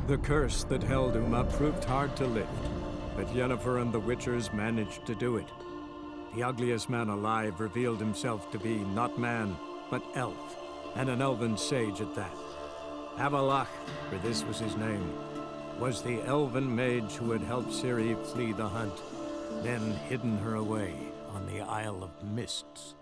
The curse that held Uma proved hard to lift, but Yennefer and the Witchers managed to do it. The ugliest man alive revealed himself to be not man, but elf, and an elven sage at that. Avallac'h, for this was his name, was the elven mage who had helped Ciri flee the hunt, then hidden her away on the Isle of Mists.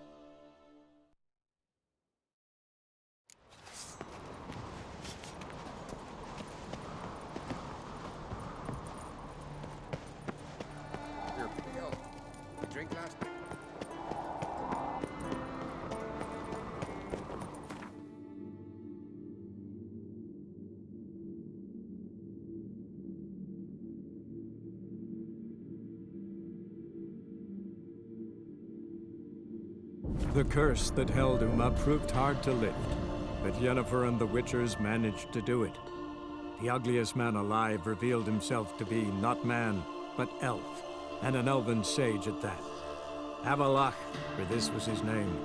Drink last. The curse that held Uma proved hard to lift, but Yennefer and the Witchers managed to do it. The ugliest man alive revealed himself to be not man, but elf, and an elven sage at that. Avallac'h, for this was his name,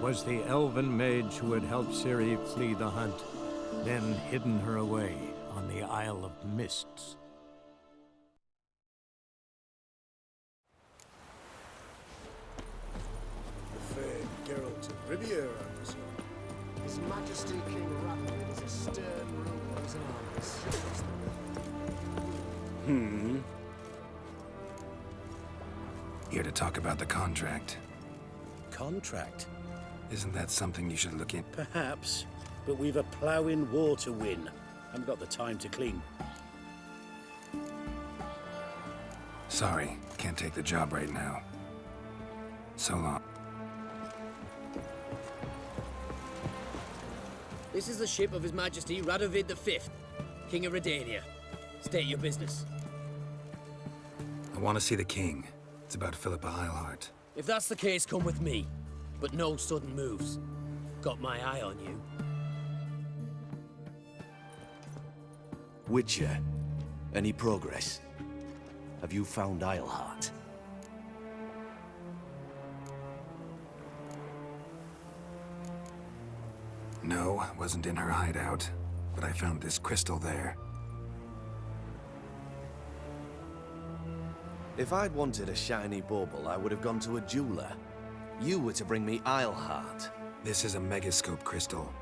was the elven mage who had helped Ciri flee the hunt, then hidden her away on the Isle of Mists. The famed Geralt of Rivia, I presume. His Majesty King Radovid is a stern ruler of his armies. Here to talk about the contract. Contract? Isn't that something you should look in? Perhaps, but we've a ploughing war to win. Haven't got the time to clean. Sorry, can't take the job right now. So long. This is the ship of His Majesty Radovid V, King of Redania. State your business. I want to see the king. It's about Philippa Eilhart. If that's the case, come with me. But no sudden moves. Got my eye on you. Witcher, any progress? Have you found Eilhart? No, wasn't in her hideout. But I found this crystal there. If I'd wanted a shiny bauble, I would have gone to a jeweler. You were to bring me Eilhart. This is a megascope crystal.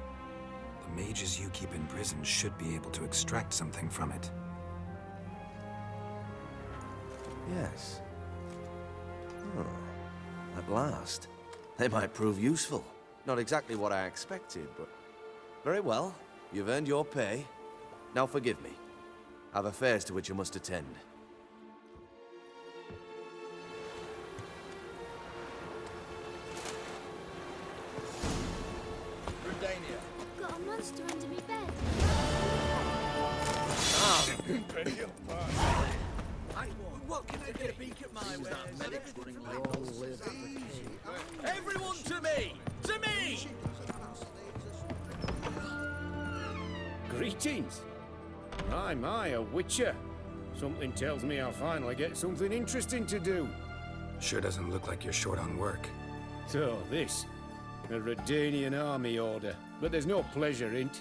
The mages you keep in prison should be able to extract something from it. Yes. Oh, at last. They might prove useful. Not exactly what I expected, but... Very well. You've earned your pay. Now forgive me. I've affairs to which you must attend. Got a monster under me bed. What can I get a peek at my wares? Everyone to me! To me! Greetings. My, a witcher. Something tells me I'll finally get something interesting to do. Sure doesn't look like you're short on work. So, this. A Redanian army order. But there's no pleasure in't.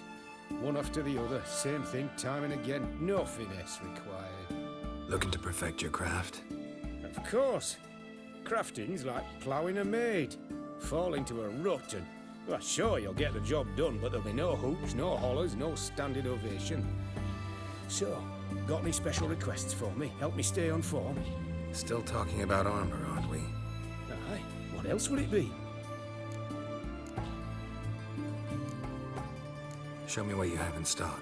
One after the other, same thing time and again. No finesse required. Looking to perfect your craft? Of course. Crafting's like ploughing a maid. Fall into a rut and... Well, sure, you'll get the job done, but there'll be no hoops, no hollers, no standing ovation. So, got any special requests for me? Help me stay on form? Still talking about armor, aren't we? Aye. What else would it be? Show me what you have in stock.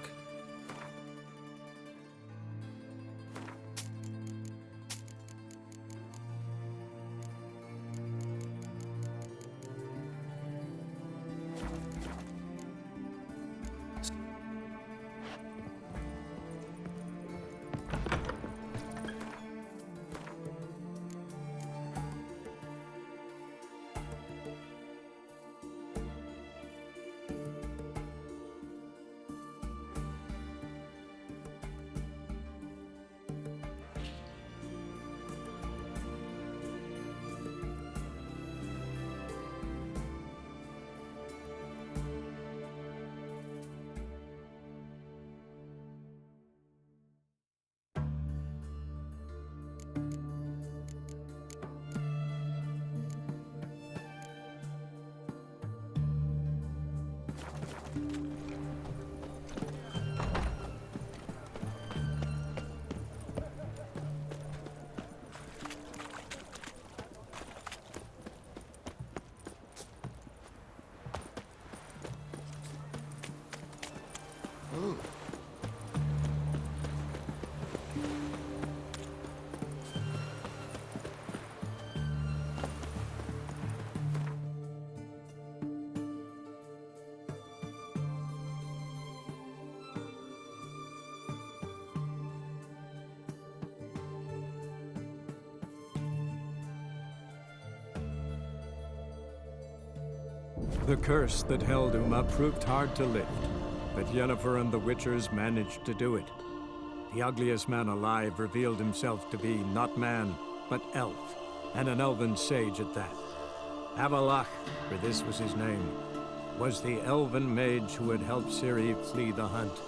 The curse that held Uma proved hard to lift, but Yennefer and the Witchers managed to do it. The ugliest man alive revealed himself to be not man, but elf, and an elven sage at that. Avalach, for this was his name, was the elven mage who had helped Ciri flee the hunt,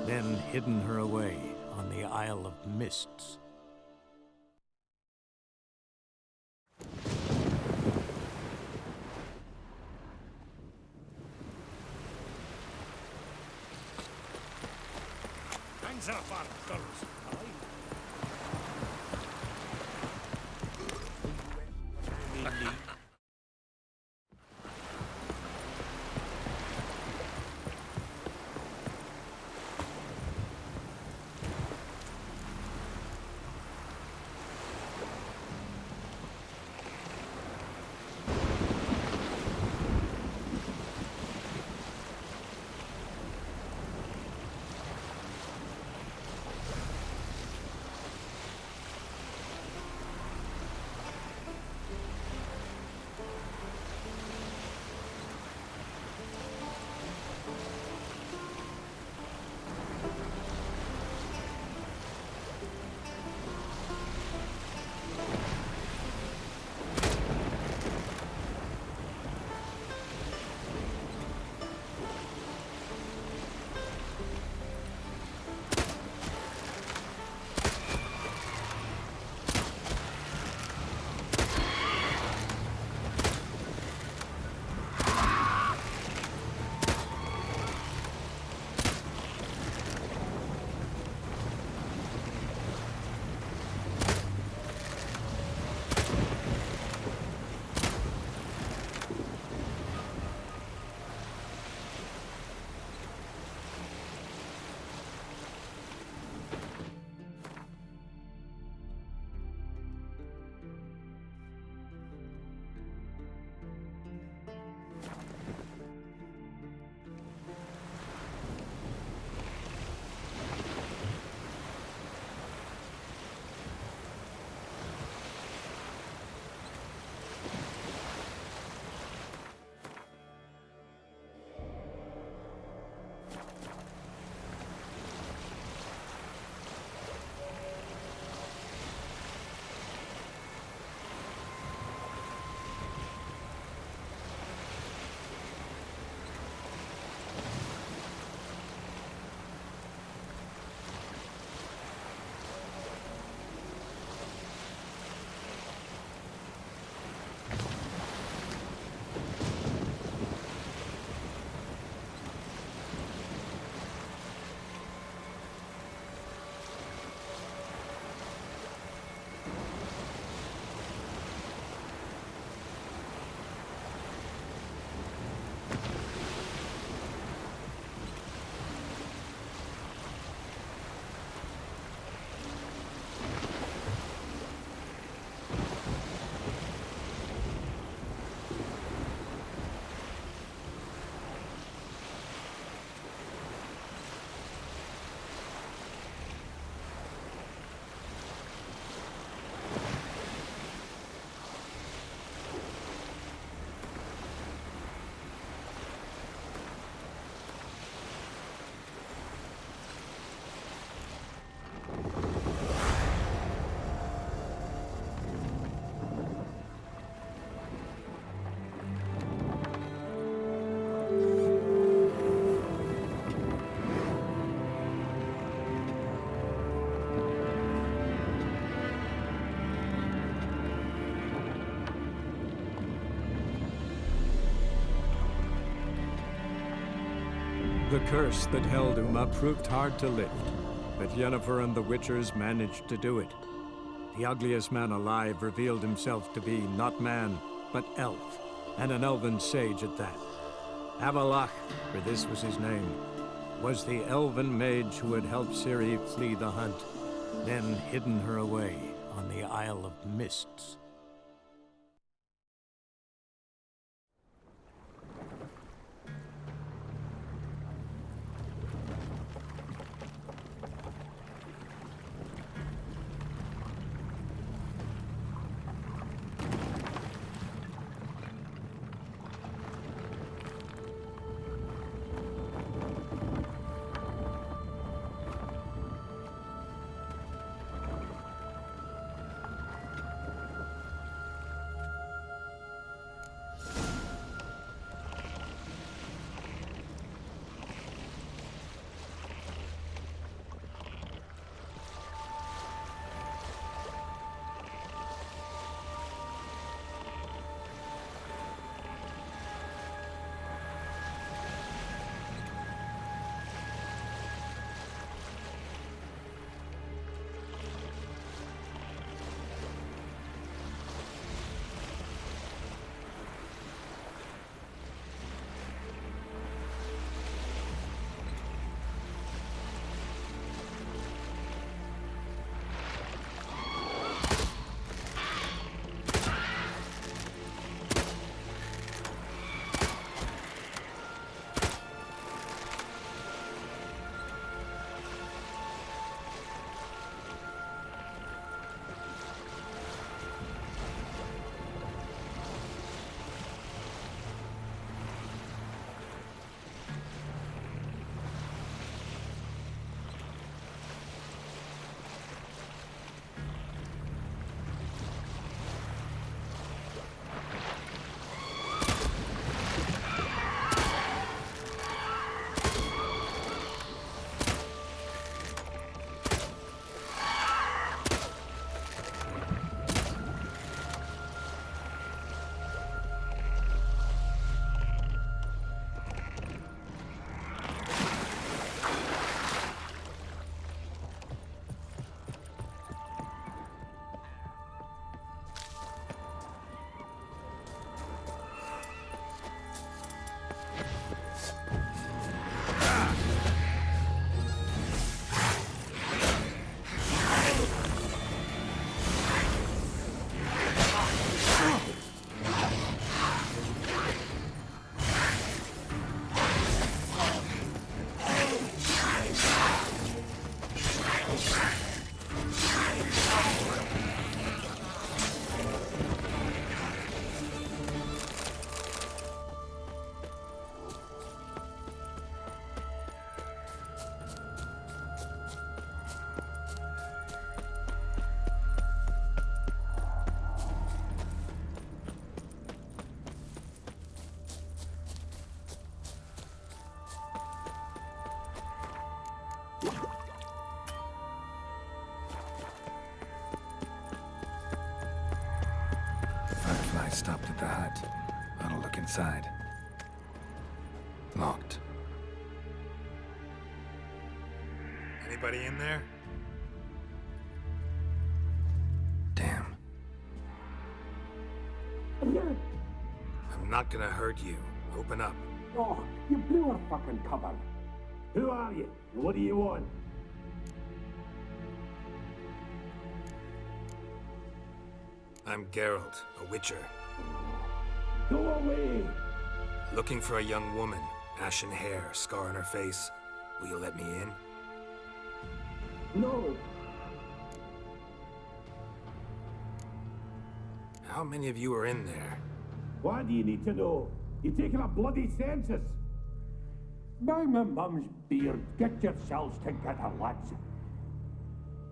then hidden her away on the Isle of Mists. Hands up, fellas. The curse that held Uma proved hard to lift, but Yennefer and the Witchers managed to do it. The ugliest man alive revealed himself to be not man, but elf, and an elven sage at that. Avalach, for this was his name, was the elven mage who had helped Ciri flee the hunt, then hidden her away on the Isle of Mists. Firefly stopped at the hut. I'll look inside. Locked. Anybody in there? Damn. I'm not gonna hurt you. Open up. Oh, you blew our fucking cover. Who are you? And what do you want? I'm Geralt, a witcher. Go away! Looking for a young woman. Ashen hair, scar on her face. Will you let me in? No! How many of you are in there? Why do you need to know? You're taking a bloody census! By my mum's beard, get yourselves together, lads.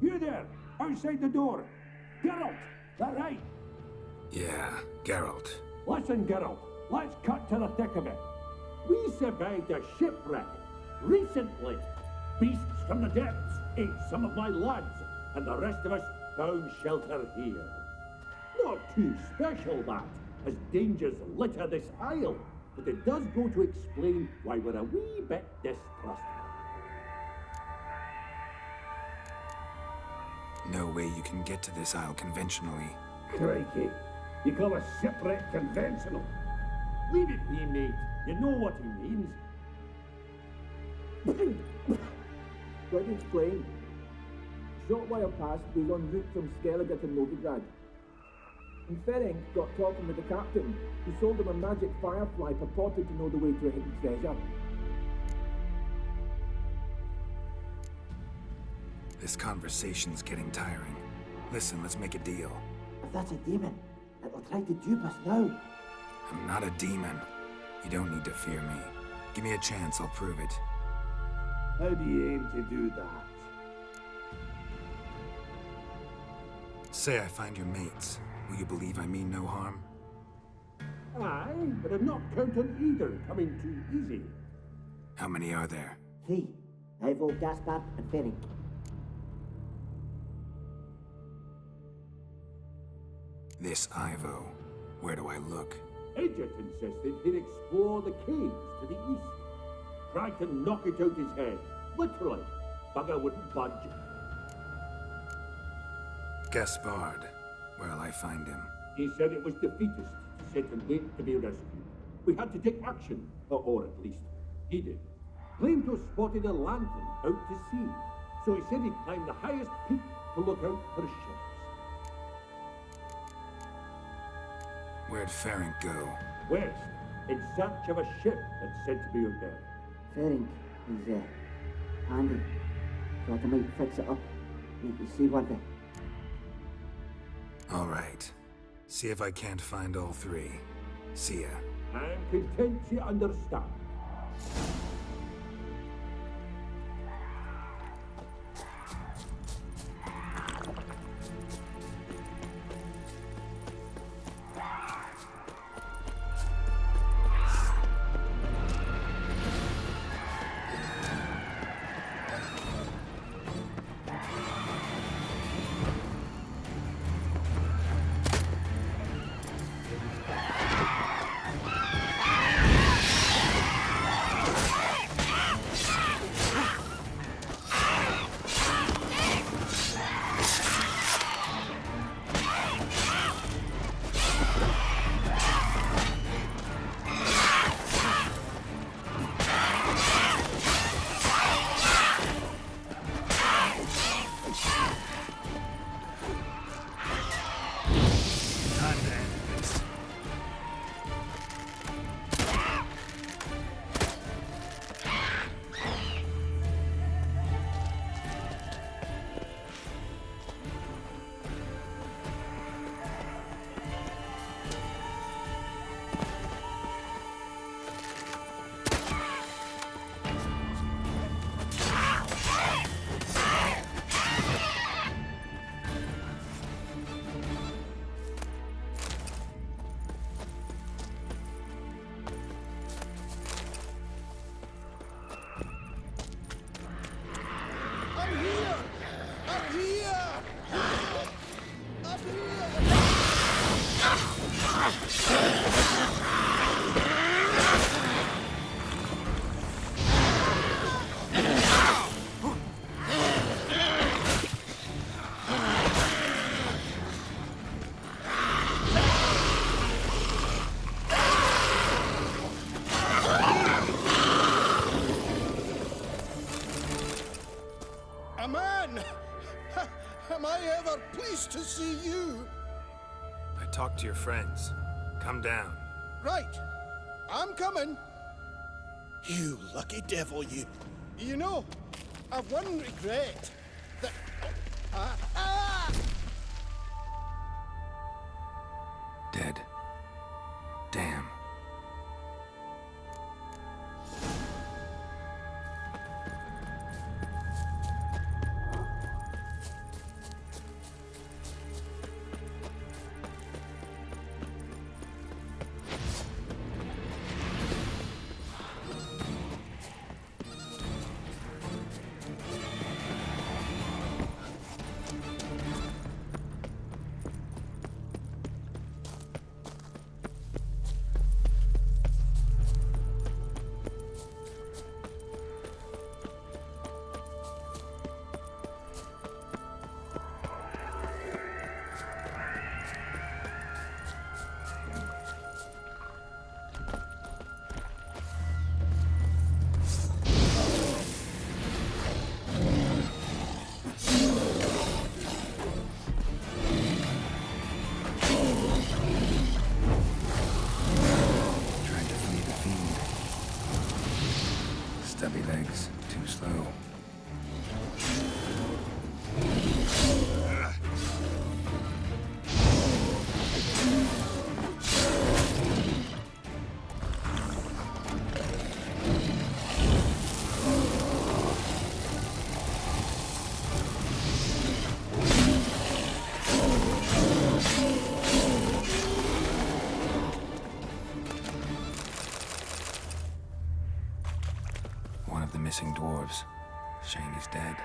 You there, outside the door. Geralt, that right? Yeah, Geralt. Listen, Geralt, let's cut to the thick of it. We survived a shipwreck recently. Beasts from the depths ate some of my lads, and the rest of us found shelter here. Not too special, that, as dangers litter this isle, but it does go to explain why we're a wee bit distrustful. No way you can get to this isle conventionally. Crikey, you call a shipwreck conventional? Leave it be, mate. You know what he means. Let me explain. A short while past, we were en route from Skellige to Novigrad. And Ferenc got talking with the captain, who sold him a magic firefly purported to know the way to a hidden treasure. This conversation's getting tiring. Listen, let's make a deal. If that's a demon, it'll try to dupe us now. I'm not a demon. You don't need to fear me. Give me a chance, I'll prove it. How do you aim to do that? Say I find your mates. Will you believe I mean no harm? Aye, but I'm not counting either coming too easy. How many are there? 3. Ivo, Gaspard, and Ferenc. This Ivo. Where do I look? Edget insisted he'd explore the caves to the east. Tried to knock it out his head. Literally. Bugger wouldn't budge. Gaspard. Where'll I find him? He said it was defeatist to sit and wait to be rescued. We had to take action, or at least he did. Claimed to have spotted a lantern out to sea, so he said he'd climb the highest peak to look out for ships. Where'd Ferenc go? West, in search of a ship that's said to be out there. Ferenc is handy. Thought I might fix it up. Make you see one thing. All right. See if I can't find all 3. See ya. I'm content to understand. Am I ever pleased to see you? I talked to your friends. Come down. Right. I'm coming. You lucky devil, you. You know, I've one regret. That... Dead. Damn. Shame he's dead.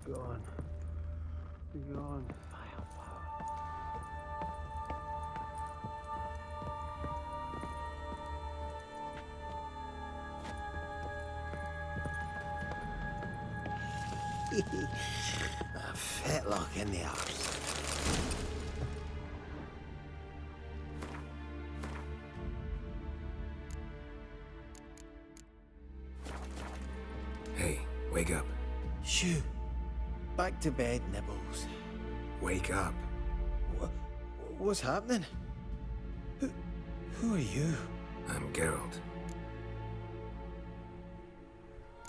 Gone. Be gone. A fetlock in the arse. Hey, wake up. Shoo. Back to bed, Nibbles. Wake up. What's happening? Who are you? I'm Geralt.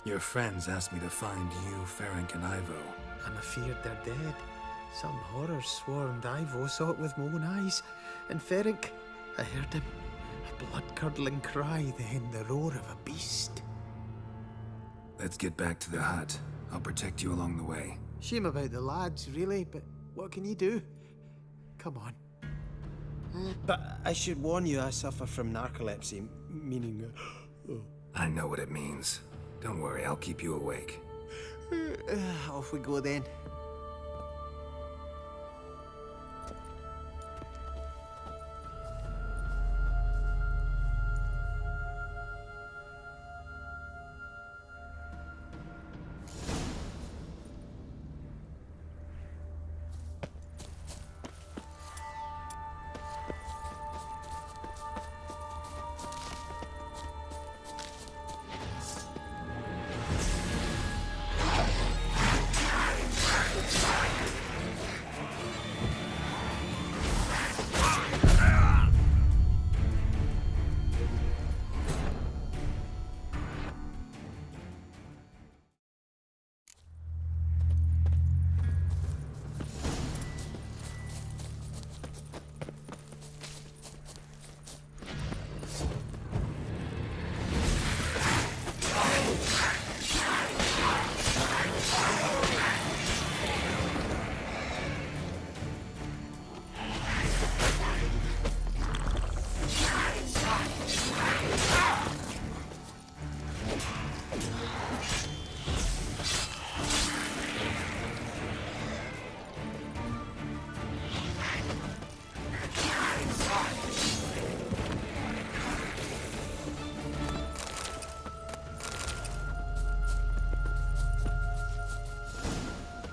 Your friends asked me to find you, Ferenc, and Ivo. I'm afeard they're dead. Some horror swarmed Ivo, saw it with my own eyes. And Ferenc, I heard him. A blood-curdling cry, then the roar of a beast. Let's get back to the hut. I'll protect you along the way. Shame about the lads, really, but what can you do? Come on. But I should warn you, I suffer from narcolepsy, meaning... I know what it means. Don't worry, I'll keep you awake. Off we go then.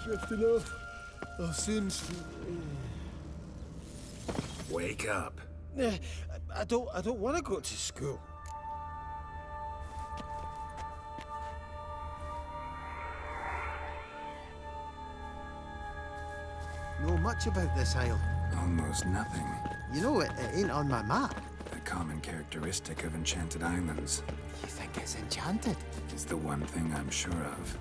Drifting off. I'll soon... Wake up. I don't want to go to school. Know much about this isle? Almost nothing. You know, it ain't on my map. A common characteristic of enchanted islands. You think it's enchanted? It's the one thing I'm sure of.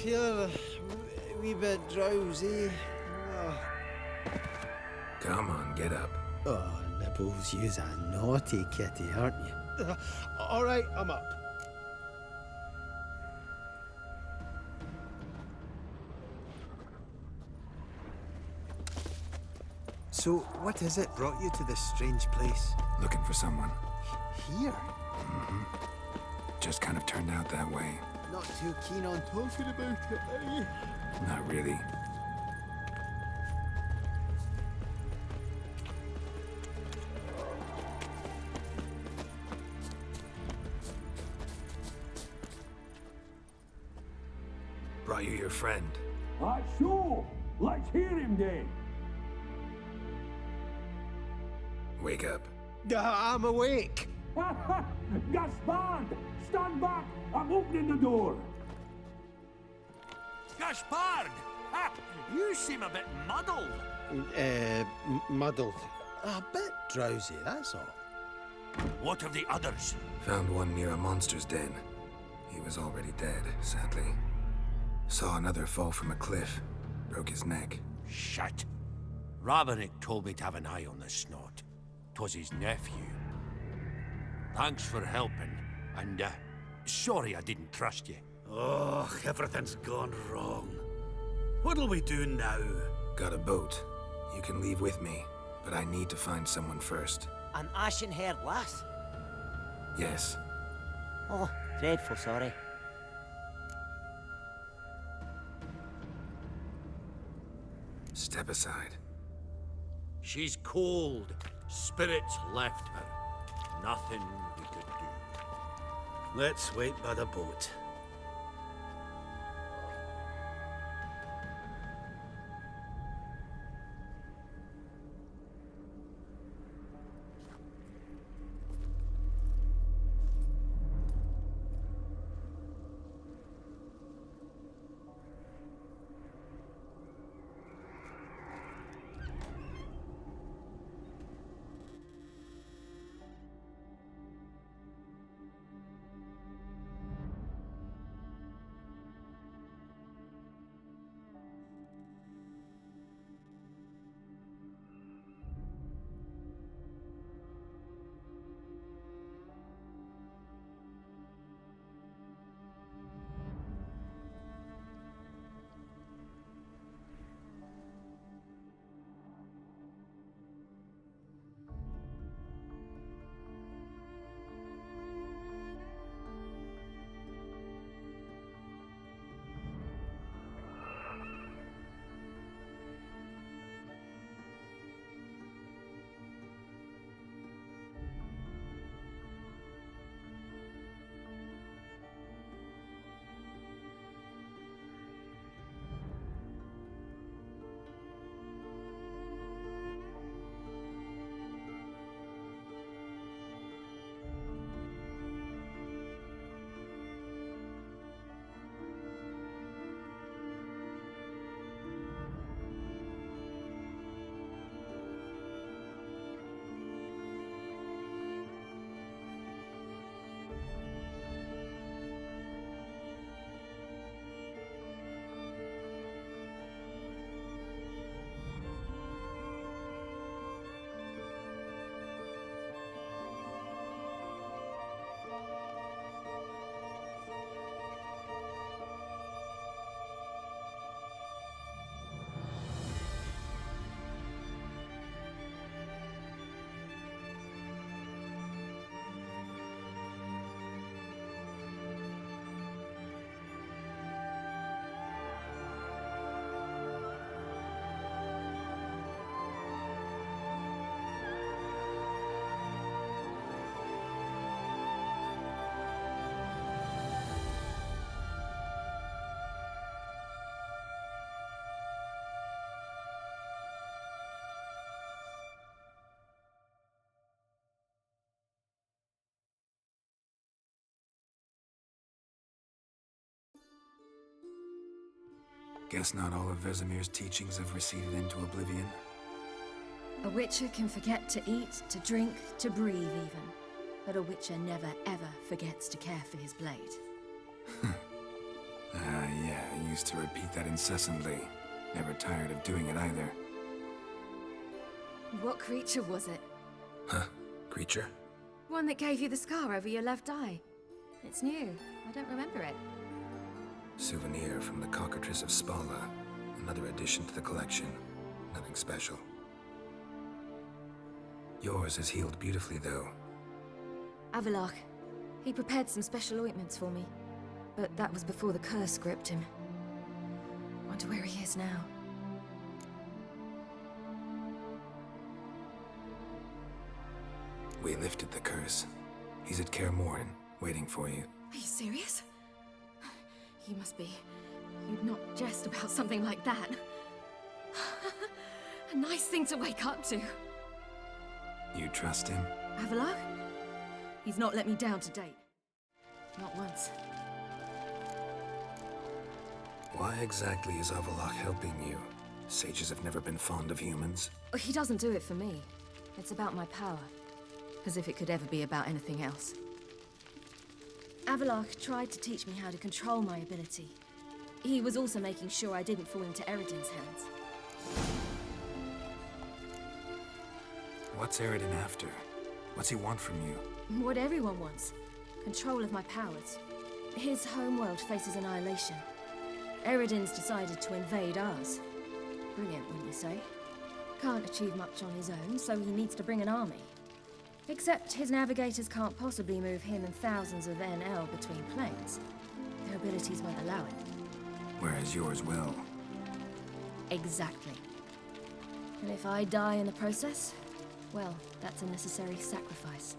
feel a wee bit drowsy. Come on, get up. Oh, Nibbles, you's a naughty kitty, aren't you? All right, I'm up. So, what is it brought you to this strange place? Looking for someone. Here? Just kind of turned out that way. Not too keen on talking about it, are you? Not really. Brought you your friend. Sure. Let's hear him then. Wake up. I'm awake. Gaspard! Stand back! I'm opening the door! Gaspard! Ha! You seem a bit muddled. Muddled. A bit drowsy, that's all. What of the others? Found one near a monster's den. He was already dead, sadly. Saw another fall from a cliff. Broke his neck. Shit. Raverick told me to have an eye on the snot. 'Twas his nephew. Thanks for helping, and sorry I didn't trust you. Oh, everything's gone wrong. What'll we do now? Got a boat. You can leave with me, but I need to find someone first. An ashen-haired lass? Yes. Oh, dreadful sorry. Step aside. She's cold. Spirits left her. Nothing we could do. Let's wait by the boat. Guess not all of Vesemir's teachings have receded into oblivion. A witcher can forget to eat, to drink, to breathe even. But a witcher never ever forgets to care for his blade. Yeah, used to repeat that incessantly. Never tired of doing it either. What creature was it? Huh? Creature? One that gave you the scar over your left eye. It's new. I don't remember it. Souvenir from the Cockatrice of Spala. Another addition to the collection. Nothing special. Yours has healed beautifully, though. Avallac'h. He prepared some special ointments for me. But that was before the curse gripped him. Wonder where he is now. We lifted the curse. He's at Kaer Morhen, waiting for you. Are you serious? You must be. You'd not jest about something like that. A nice thing to wake up to. You trust him? Avallac'h? He's not let me down to date. Not once. Why exactly is Avallac'h helping you? Sages have never been fond of humans. He doesn't do it for me. It's about my power. As if it could ever be about anything else. Avallac'h tried to teach me how to control my ability. He was also making sure I didn't fall into Eredin's hands. What's Eredin after? What's he want from you? What everyone wants. Control of my powers. His homeworld faces annihilation. Eredin's decided to invade ours. Brilliant, wouldn't you say? Can't achieve much on his own, so he needs to bring an army. Except his navigators can't possibly move him and thousands of NL between planes. Their abilities won't allow it. Whereas yours will. Exactly. And if I die in the process, well, that's a necessary sacrifice.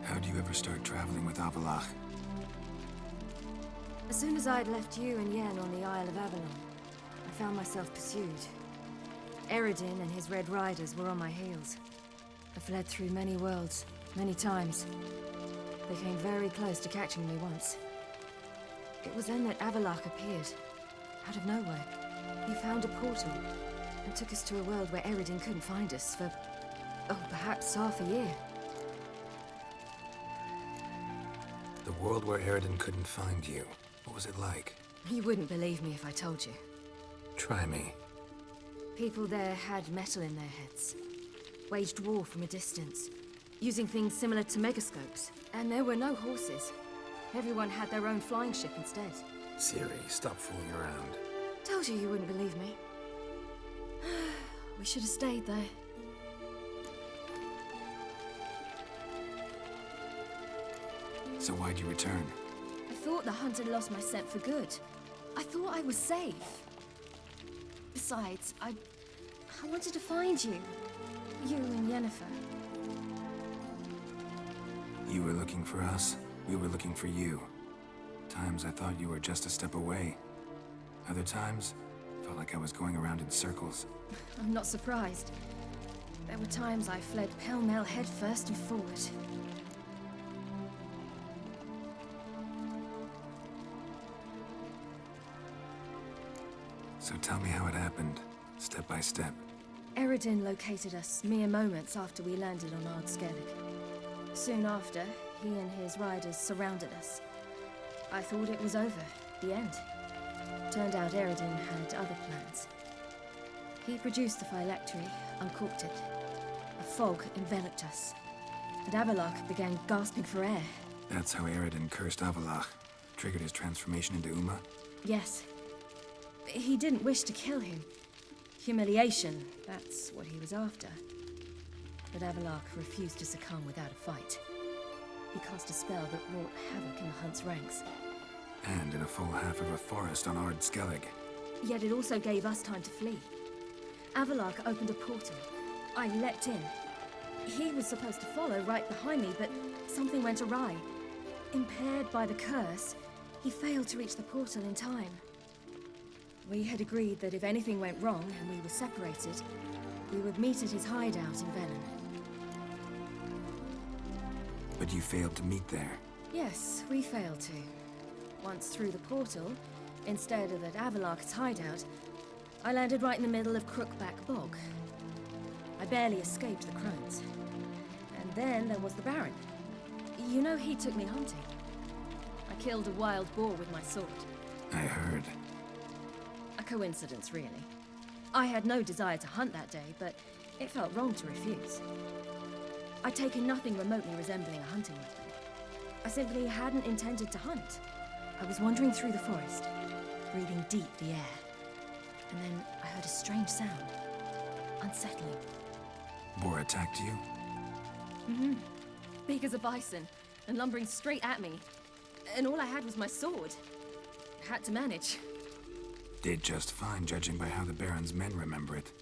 How'd you ever start traveling with Avallac'h? As soon as I'd left you and Yen on the Isle of Avalon, I found myself pursued. Eredin and his Red Riders were on my heels. I fled through many worlds, many times. They came very close to catching me once. It was then that Avallac'h appeared, out of nowhere. He found a portal, and took us to a world where Eredin couldn't find us for, oh, perhaps half a year. The world where Eredin couldn't find you. What was it like? You wouldn't believe me if I told you. Try me. People there had metal in their heads. Waged war from a distance, using things similar to megascopes. And there were no horses. Everyone had their own flying ship instead. Ciri, stop fooling around. Told you wouldn't believe me. We should have stayed there. So why'd you return? I thought the hunt had lost my scent for good. I thought I was safe. Besides, I wanted to find you. You and Yennefer. You were looking for us. We were looking for you. Times I thought you were just a step away. Other times, felt like I was going around in circles. I'm not surprised. There were times I fled pell-mell headfirst and forward. So tell me how it happened, step by step. Eredin located us mere moments after we landed on Ard Skellig. Soon after, he and his riders surrounded us. I thought it was over, the end. Turned out Eredin had other plans. He produced the phylactery, uncorked it. A fog enveloped us, and Avallac'h began gasping for air. That's how Eredin cursed Avallac'h, triggered his transformation into Uma? Yes. He didn't wish to kill him. Humiliation, that's what he was after. But Avallac'h refused to succumb without a fight. He cast a spell that wrought havoc in the Hunt's ranks. And in a full half of a forest on Ard Skellig. Yet it also gave us time to flee. Avallac'h opened a portal. I leapt in. He was supposed to follow right behind me, but something went awry. Impaired by the curse, he failed to reach the portal in time. We had agreed that if anything went wrong and we were separated, we would meet at his hideout in Velen. But you failed to meet there. Yes, we failed to. Once through the portal, instead of at Avallac'h's hideout, I landed right in the middle of Crookback Bog. I barely escaped the crones. And then there was the Baron. You know he took me hunting. I killed a wild boar with my sword. I heard. A coincidence, really. I had no desire to hunt that day, but it felt wrong to refuse. I'd taken nothing remotely resembling a hunting weapon. I simply hadn't intended to hunt. I was wandering through the forest, breathing deep the air. And then I heard a strange sound. Unsettling. Boar attacked you? Mm-hmm. Big as a bison, and lumbering straight at me. And all I had was my sword. Had to manage. Did just fine, judging by how the Baron's men remember it.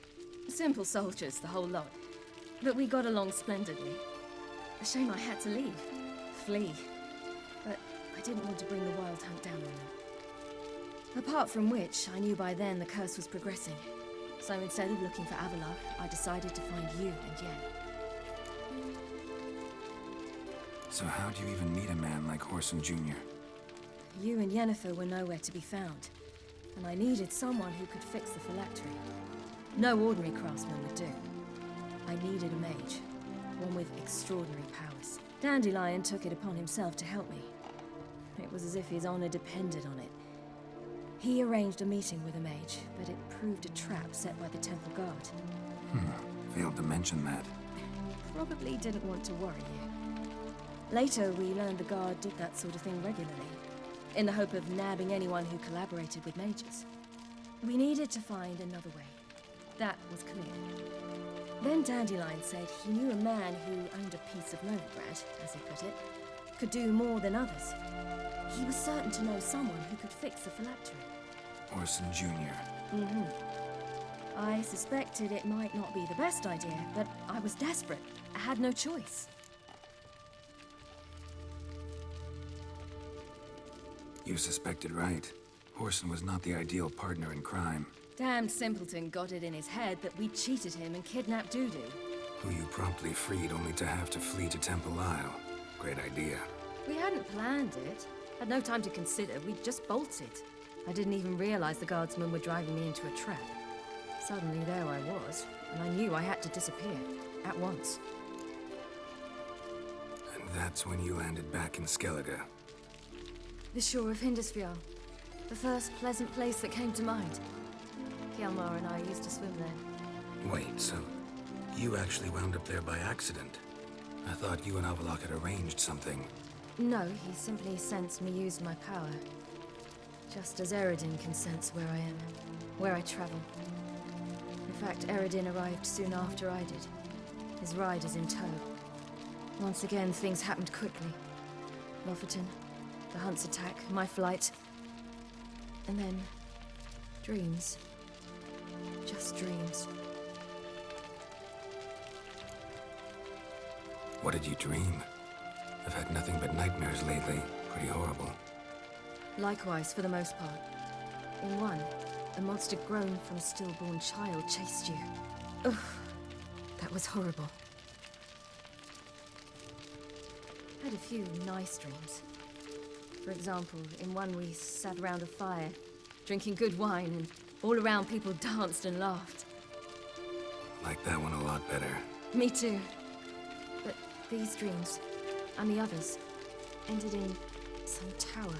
Simple soldiers, the whole lot. But we got along splendidly. A shame I had to leave. Flee. But I didn't want to bring the wild hunt down on them. Apart from which, I knew by then the curse was progressing. So instead of looking for Avallac'h, I decided to find you and Yen. So how do you even meet a man like Whoreson Jr.? You and Yennefer were nowhere to be found. And I needed someone who could fix the phylactery. No ordinary craftsman would do. I needed a mage. One with extraordinary powers. Dandelion took it upon himself to help me. It was as if his honor depended on it. He arranged a meeting with a mage, but it proved a trap set by the Temple Guard. Failed to mention that. Probably didn't want to worry you. Later, we learned the Guard did that sort of thing regularly, in the hope of nabbing anyone who collaborated with mages. We needed to find another way. That was clear. Then Dandelion said he knew a man who owned a piece of Novigrad, as he put it, could do more than others. He was certain to know someone who could fix the phylactery. Whoreson Jr. Mm-hmm. I suspected it might not be the best idea, but I was desperate. I had no choice. You suspected right. Whoreson was not the ideal partner in crime. Damned simpleton got it in his head that we cheated him and kidnapped Dudu. Who you promptly freed only to have to flee to Temple Isle. Great idea. We hadn't planned it. Had no time to consider. We just bolted. I didn't even realize the guardsmen were driving me into a trap. Suddenly there I was, and I knew I had to disappear. At once. And that's when you landed back in Skellige. The shore of Hindisfjall. The first pleasant place that came to mind. Hjalmar and I used to swim there. Wait, so you actually wound up there by accident? I thought you and Avallac'h had arranged something. No, he simply sensed me use my power. Just as Eredin can sense where I am, where I travel. In fact, Eredin arrived soon after I did. His riders in tow. Once again, things happened quickly. Lofoten, the Hunt's attack, my flight. And then, dreams. Just dreams. What did you dream? I've had nothing but nightmares lately. Pretty horrible. Likewise, for the most part. In one, a monster grown from a stillborn child chased you. Ugh, that was horrible. I had a few nice dreams. For example, in one we sat around a fire, drinking good wine, and all around people danced and laughed. Like that one a lot better. Me too. But these dreams, and the others, ended in some tower.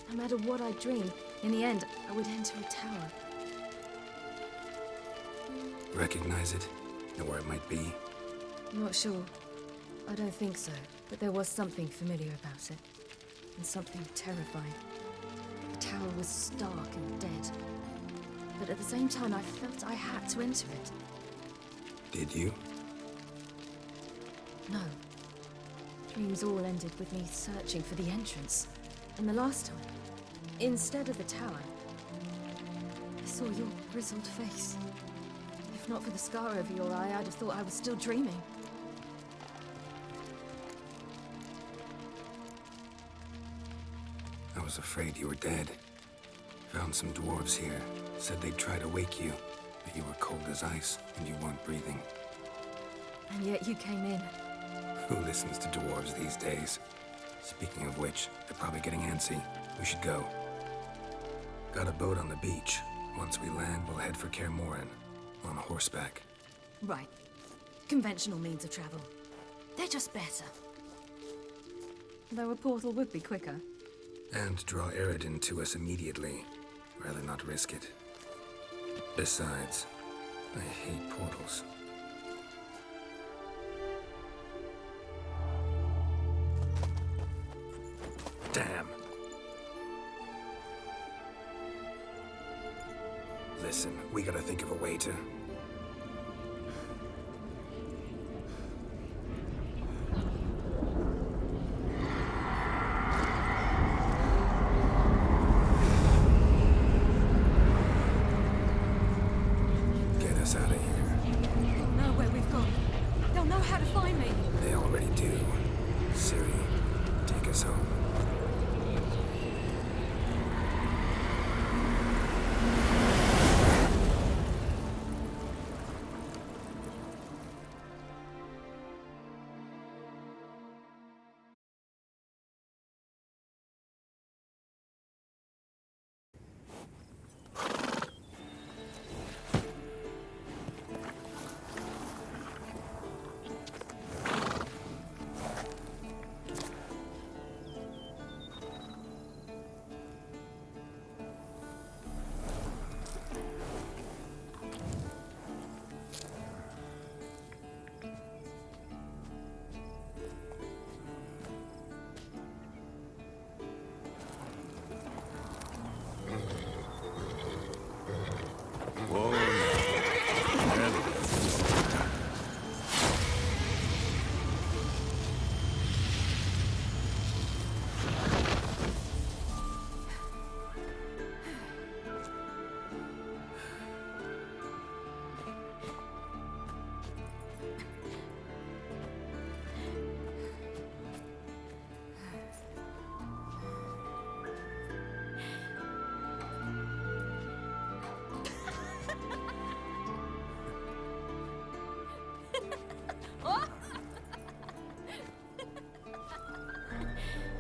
No matter what I dreamed, in the end, I would enter a tower. Recognize it? Know where it might be? I'm not sure. I don't think so. But there was something familiar about it. And something terrifying. The tower was stark and dead. But at the same time, I felt I had to enter it. Did you? No. Dreams all ended with me searching for the entrance. And the last time, instead of the tower, I saw your grizzled face. If not for the scar over your eye, I'd have thought I was still dreaming. I was afraid you were dead. Found some dwarves here. Said they'd try to wake you, but you were cold as ice and you weren't breathing. And yet you came in. Who listens to dwarves these days? Speaking of which, they're probably getting antsy. We should go. Got a boat on the beach. Once we land, we'll head for Kaer Morhen. On horseback. Right. Conventional means of travel. They're just better. Though a portal would be quicker. And draw Eredin to us immediately. Rather not risk it. Besides, I hate portals. Damn. Listen, we gotta think of a way to... Get us out of here. They'll know where we've gone. They'll know how to find me. They already do. Ciri, take us home.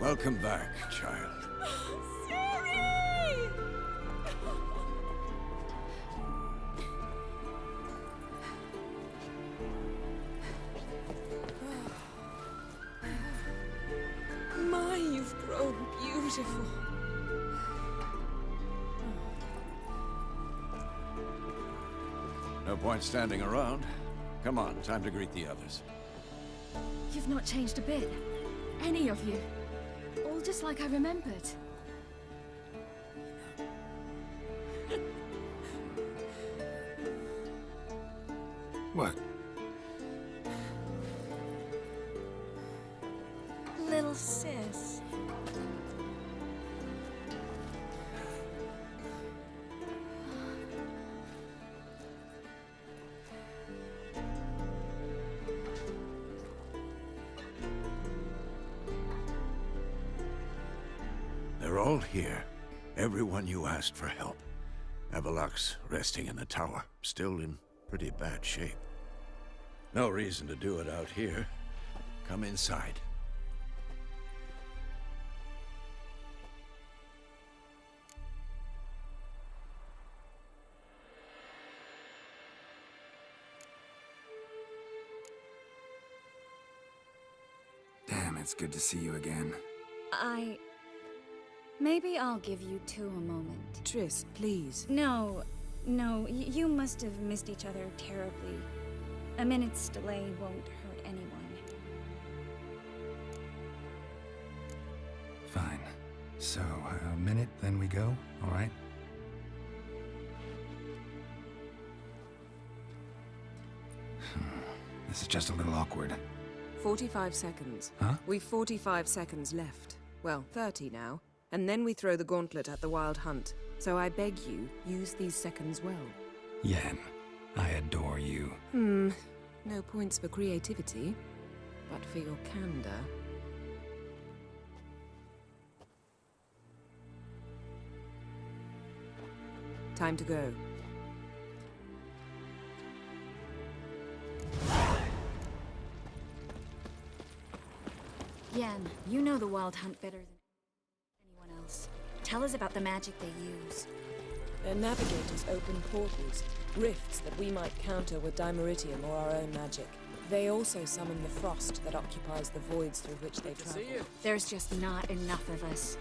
Welcome back, child. Ciri! My, you've grown beautiful. No point standing around. Come on, time to greet the others. You've not changed a bit. Any of you. All just like I remembered. What? Little sis. They're all here. Everyone you asked for help. Avallac'h's resting in the tower, still in pretty bad shape. No reason to do it out here. Come inside. Damn, it's good to see you again. Maybe I'll give you two a moment. Triss, please. No, you must have missed each other terribly. A minute's delay won't hurt anyone. Fine. So, a minute, then we go, all right? This is just a little awkward. 45 seconds. Huh? We've 45 seconds left. Well, 30 now. And then we throw the gauntlet at the Wild Hunt. So I beg you, use these seconds well. Yen, I adore you. No points for creativity, but for your candor. Time to go. Yen, you know the Wild Hunt better than anyone else. Tell us about the magic they use. Their navigators open portals, rifts that we might counter with Dimeritium or our own magic. They also summon the frost that occupies the voids through which they travel. There's just not enough of us.